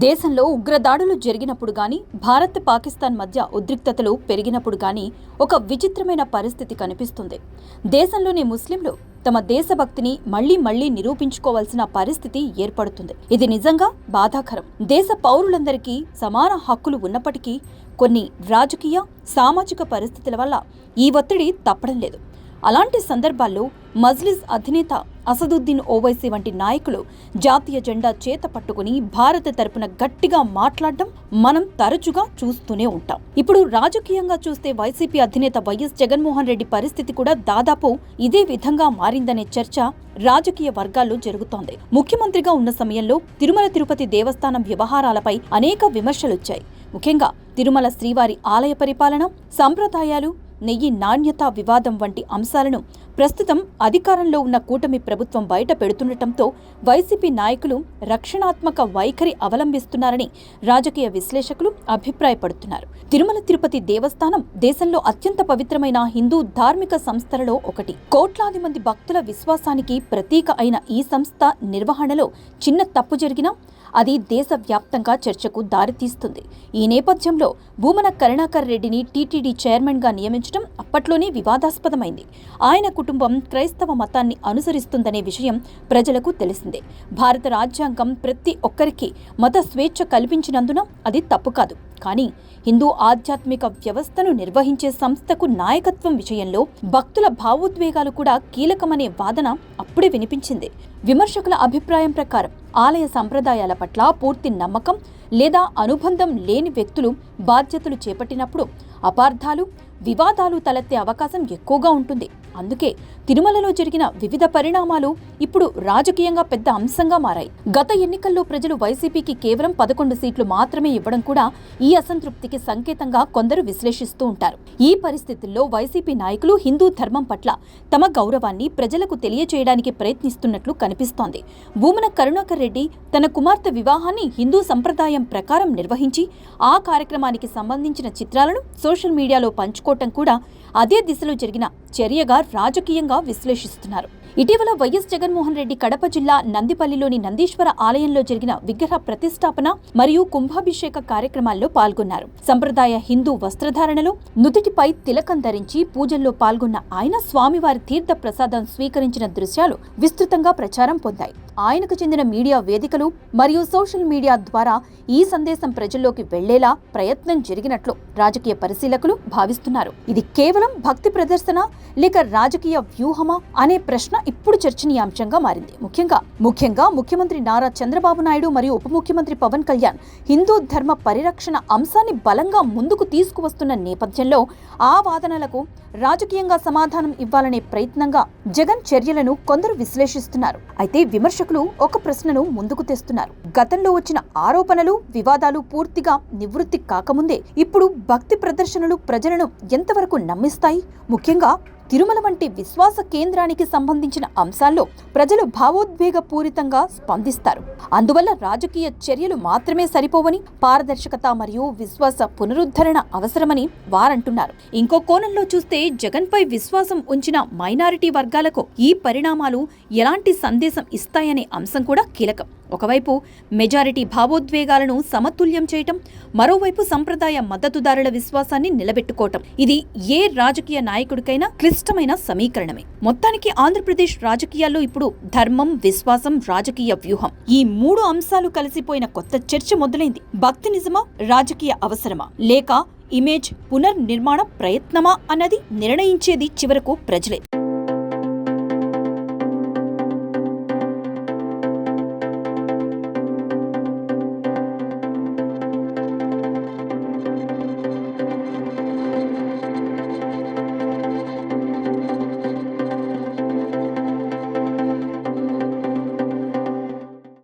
దేశంలో ఉగ్రదాడులు జరిగినప్పుడు గాని, భారత్ పాకిస్తాన్ మధ్య ఉద్రిక్తతలు పెరిగినప్పుడు గాని ఒక విచిత్రమైన పరిస్థితి కనిపిస్తుంది. దేశంలోని ముస్లింలు తమ దేశభక్తిని మళ్లీ నిరూపించుకోవాల్సిన పరిస్థితి ఏర్పడుతుంది. ఇది నిజంగా బాధాకరం. దేశ పౌరులందరికీ సమాన హక్కులు ఉన్నప్పటికీ కొన్ని రాజకీయ, సామాజిక పరిస్థితుల వల్ల ఈ ఒత్తిడి తప్పడం లేదు. అలాంటి సందర్భాల్లో మజ్లిస్ అధినేత అసదుద్దీన్ ఓవైసీ వంటి నాయకులు జాతీయ జెండా చేత పట్టుకుని భారత తరపున గట్టిగా మాట్లాడడం మనం తరచుగా చూస్తూనే ఉంటాం. ఇప్పుడు రాజకీయంగా చూస్తే వైసీపీ అధినేత వైఎస్ జగన్మోహన్ రెడ్డి పరిస్థితి కూడా దాదాపు ఇదే విధంగా మారిందనే చర్చ రాజకీయ వర్గాల్లో జరుగుతోంది. ముఖ్యమంత్రిగా ఉన్న సమయంలో తిరుమల తిరుపతి దేవస్థానం వ్యవహారాలపై అనేక విమర్శలొచ్చాయి. ముఖ్యంగా తిరుమల శ్రీవారి ఆలయ పరిపాలన, సంప్రదాయాలు, నెయ్యి నాణ్యత వివాదం వంటి అంశాలను ప్రస్తుతం అధికారంలో ఉన్న కూటమి ప్రభుత్వం బయట పెడుతుండటంతో వైసీపీ నాయకులు రక్షణాత్మక వైఖరి అవలంబిస్తున్నారని రాజకీయ విశ్లేషకులు అభిప్రాయపడుతున్నారు. తిరుమల తిరుపతి దేవస్థానం దేశంలో అత్యంత పవిత్రమైన హిందూ ధార్మిక సంస్థలలో ఒకటి. కోట్లాది మంది భక్తుల విశ్వాసానికి ప్రతీక అయిన ఈ సంస్థ నిర్వహణలో చిన్న తప్పు జరిగినా అది దేశవ్యాప్తంగా చర్చకు దారితీస్తుంది. ఈ నేపథ్యంలో భూమన కరుణాకర్ రెడ్డిని టీటీడీ చైర్మన్గా నియమించడం అప్పట్లోనే వివాదాస్పదమైంది. ఆయన కుటుంబం క్రైస్తవ మతాన్ని అనుసరిస్తుందనే విషయం ప్రజలకు తెలిసిందే. భారత రాజ్యాంగం ప్రతి ఒక్కరికి మత స్వేచ్ఛ కల్పించినందున అది తప్పు కాదు. కానీ హిందూ ఆధ్యాత్మిక వ్యవస్థను నిర్వహించే సంస్థకు నాయకత్వం విషయంలో భక్తుల భావోద్వేగాలు కూడా కీలకమనే వాదన అప్పుడే వినిపించింది. విమర్శకుల అభిప్రాయం ప్రకారం ఆలయ సంప్రదాయాల పట్ల పూర్తి నమ్మకం లేదా అనుబంధం లేని వ్యక్తులు బాధ్యతలు చేపట్టినప్పుడు అపార్థాలు, వివాదాలు తలెత్తే అవకాశం ఎక్కువగా ఉంటుంది. అందుకే తిరుమలలో జరిగిన వివిధ పరిణామాలు ఇప్పుడు రాజకీయంగా పెద్ద అంశంగా మారాయి. గత ఎన్నికల్లో ప్రజలు వైసీపీకి కేవలం 11 సీట్లు మాత్రమే ఇవ్వడం కూడా ఈ అసంతృప్తికి సంకేతంగా కొందరు విశ్లేషిస్తూ ఉంటారు. ఈ పరిస్థితుల్లో వైసీపీ నాయకులు హిందూ ధర్మం పట్ల తమ గౌరవాన్ని ప్రజలకు తెలియజేయడానికి ప్రయత్నిస్తున్నట్లు కనిపిస్తోంది. భూమన కరుణాకర్ రెడ్డి తన కుమార్తె వివాహాన్ని హిందూ సంప్రదాయం ప్రకారం నిర్వహించి ఆ కార్యక్రమానికి సంబంధించిన చిత్రాలను సోషల్ మీడియాలో పంచుకోవటం కూడా అదే దిశలో జరిగిన చర్యగా రాజకీయంగా విశ్లేషిస్తున్నారు. ఇటీవల వైఎస్ జగన్మోహన్ రెడ్డి కడప జిల్లా నందిపల్లిలోని నందీశ్వర ఆలయంలో జరిగిన విగ్రహ ప్రతిష్టాపన మరియు కుంభాభిషేక కార్యక్రమాల్లో పాల్గొన్నారు. సంప్రదాయ హిందూ వస్త్రధారణలో నుదుటిపై తిలకం ధరించి పూజల్లో పాల్గొన్న ఆయన స్వామివారి తీర్థ ప్రసాదం స్వీకరించిన దృశ్యాలు విస్తృతంగా ప్రచారం పొందాయి. ఆయనకు చెందిన మీడియా వేదికలు మరియు సోషల్ మీడియా ద్వారా ఈ సందేశం ప్రజల్లోకి వెళ్లేలా ప్రయత్నం జరిగినట్లు రాజకీయ పరిశీలకులు భావిస్తున్నారు. ఇది కేవలం భక్తి ప్రదర్శన లేక రాజకీయ వ్యూహమా అనే ప్రశ్న ఇప్పుడు చర్చనీయాంశంగా మారింది. ముఖ్యంగా ముఖ్యమంత్రి నారా చంద్రబాబు నాయుడు మరియు ఉప ముఖ్యమంత్రి పవన్ కళ్యాణ్ హిందూ ధర్మ పరిరక్షణ అంశాన్ని బలంగా ముందుకు తీసుకువస్తున్న నేపథ్యంలో ఆ వాదనలకు రాజకీయంగా సమాధానం ఇవ్వాలనే ప్రయత్నంగా జగన్ చర్యలను కొందరు విశ్లేషిస్తున్నారు. అయితే విమర్శకులు ఒక ప్రశ్నను ముందుకు తెస్తున్నారు. గతంలో వచ్చిన ఆరోపణలు, వివాదాలు పూర్తిగా నివృత్తి కాకముందే ఇప్పుడు భక్తి ప్రదర్శనలు ప్రజలను ఎంతవరకు నమ్మిస్తాయి? ముఖ్యంగా తిరుమల వంటి విశ్వాస కేంద్రానికి సంబంధించిన అంశాల్లో ప్రజలు భావోద్వేగపూరితంగా స్పందిస్తారు. అందువల్ల రాజకీయ చర్యలు మాత్రమే సరిపోవని, పారదర్శకత మరియు విశ్వాస పునరుద్ధరణ అవసరమని వారంటున్నారు. ఇంకో కోణంలో చూస్తే జగన్పై విశ్వాసం ఉంచిన మైనారిటీ వర్గాలకు ఈ పరిణామాలు ఎలాంటి సందేశం ఇస్తాయనే అంశం కూడా కీలకం. ఒకవైపు మెజారిటీ భావోద్వేగాలను సమతుల్యం చేయటం, మరోవైపు సంప్రదాయ మద్దతుదారుల విశ్వాసాన్ని నిలబెట్టుకోవటం, ఇది ఏ రాజకీయ నాయకుడికైనా క్లిష్టమైన సమీకరణమే. మొత్తానికి ఆంధ్రప్రదేశ్ రాజకీయాల్లో ఇప్పుడు ధర్మం, విశ్వాసం, రాజకీయ వ్యూహం ఈ 3 అంశాలు కలిసిపోయిన కొత్త చర్చ మొదలైంది. భక్తి నిజమా, రాజకీయ అవసరమా, లేక ఇమేజ్ పునర్నిర్మాణ ప్రయత్నమా అన్నది నిర్ణయించేది చివరకు ప్రజలే.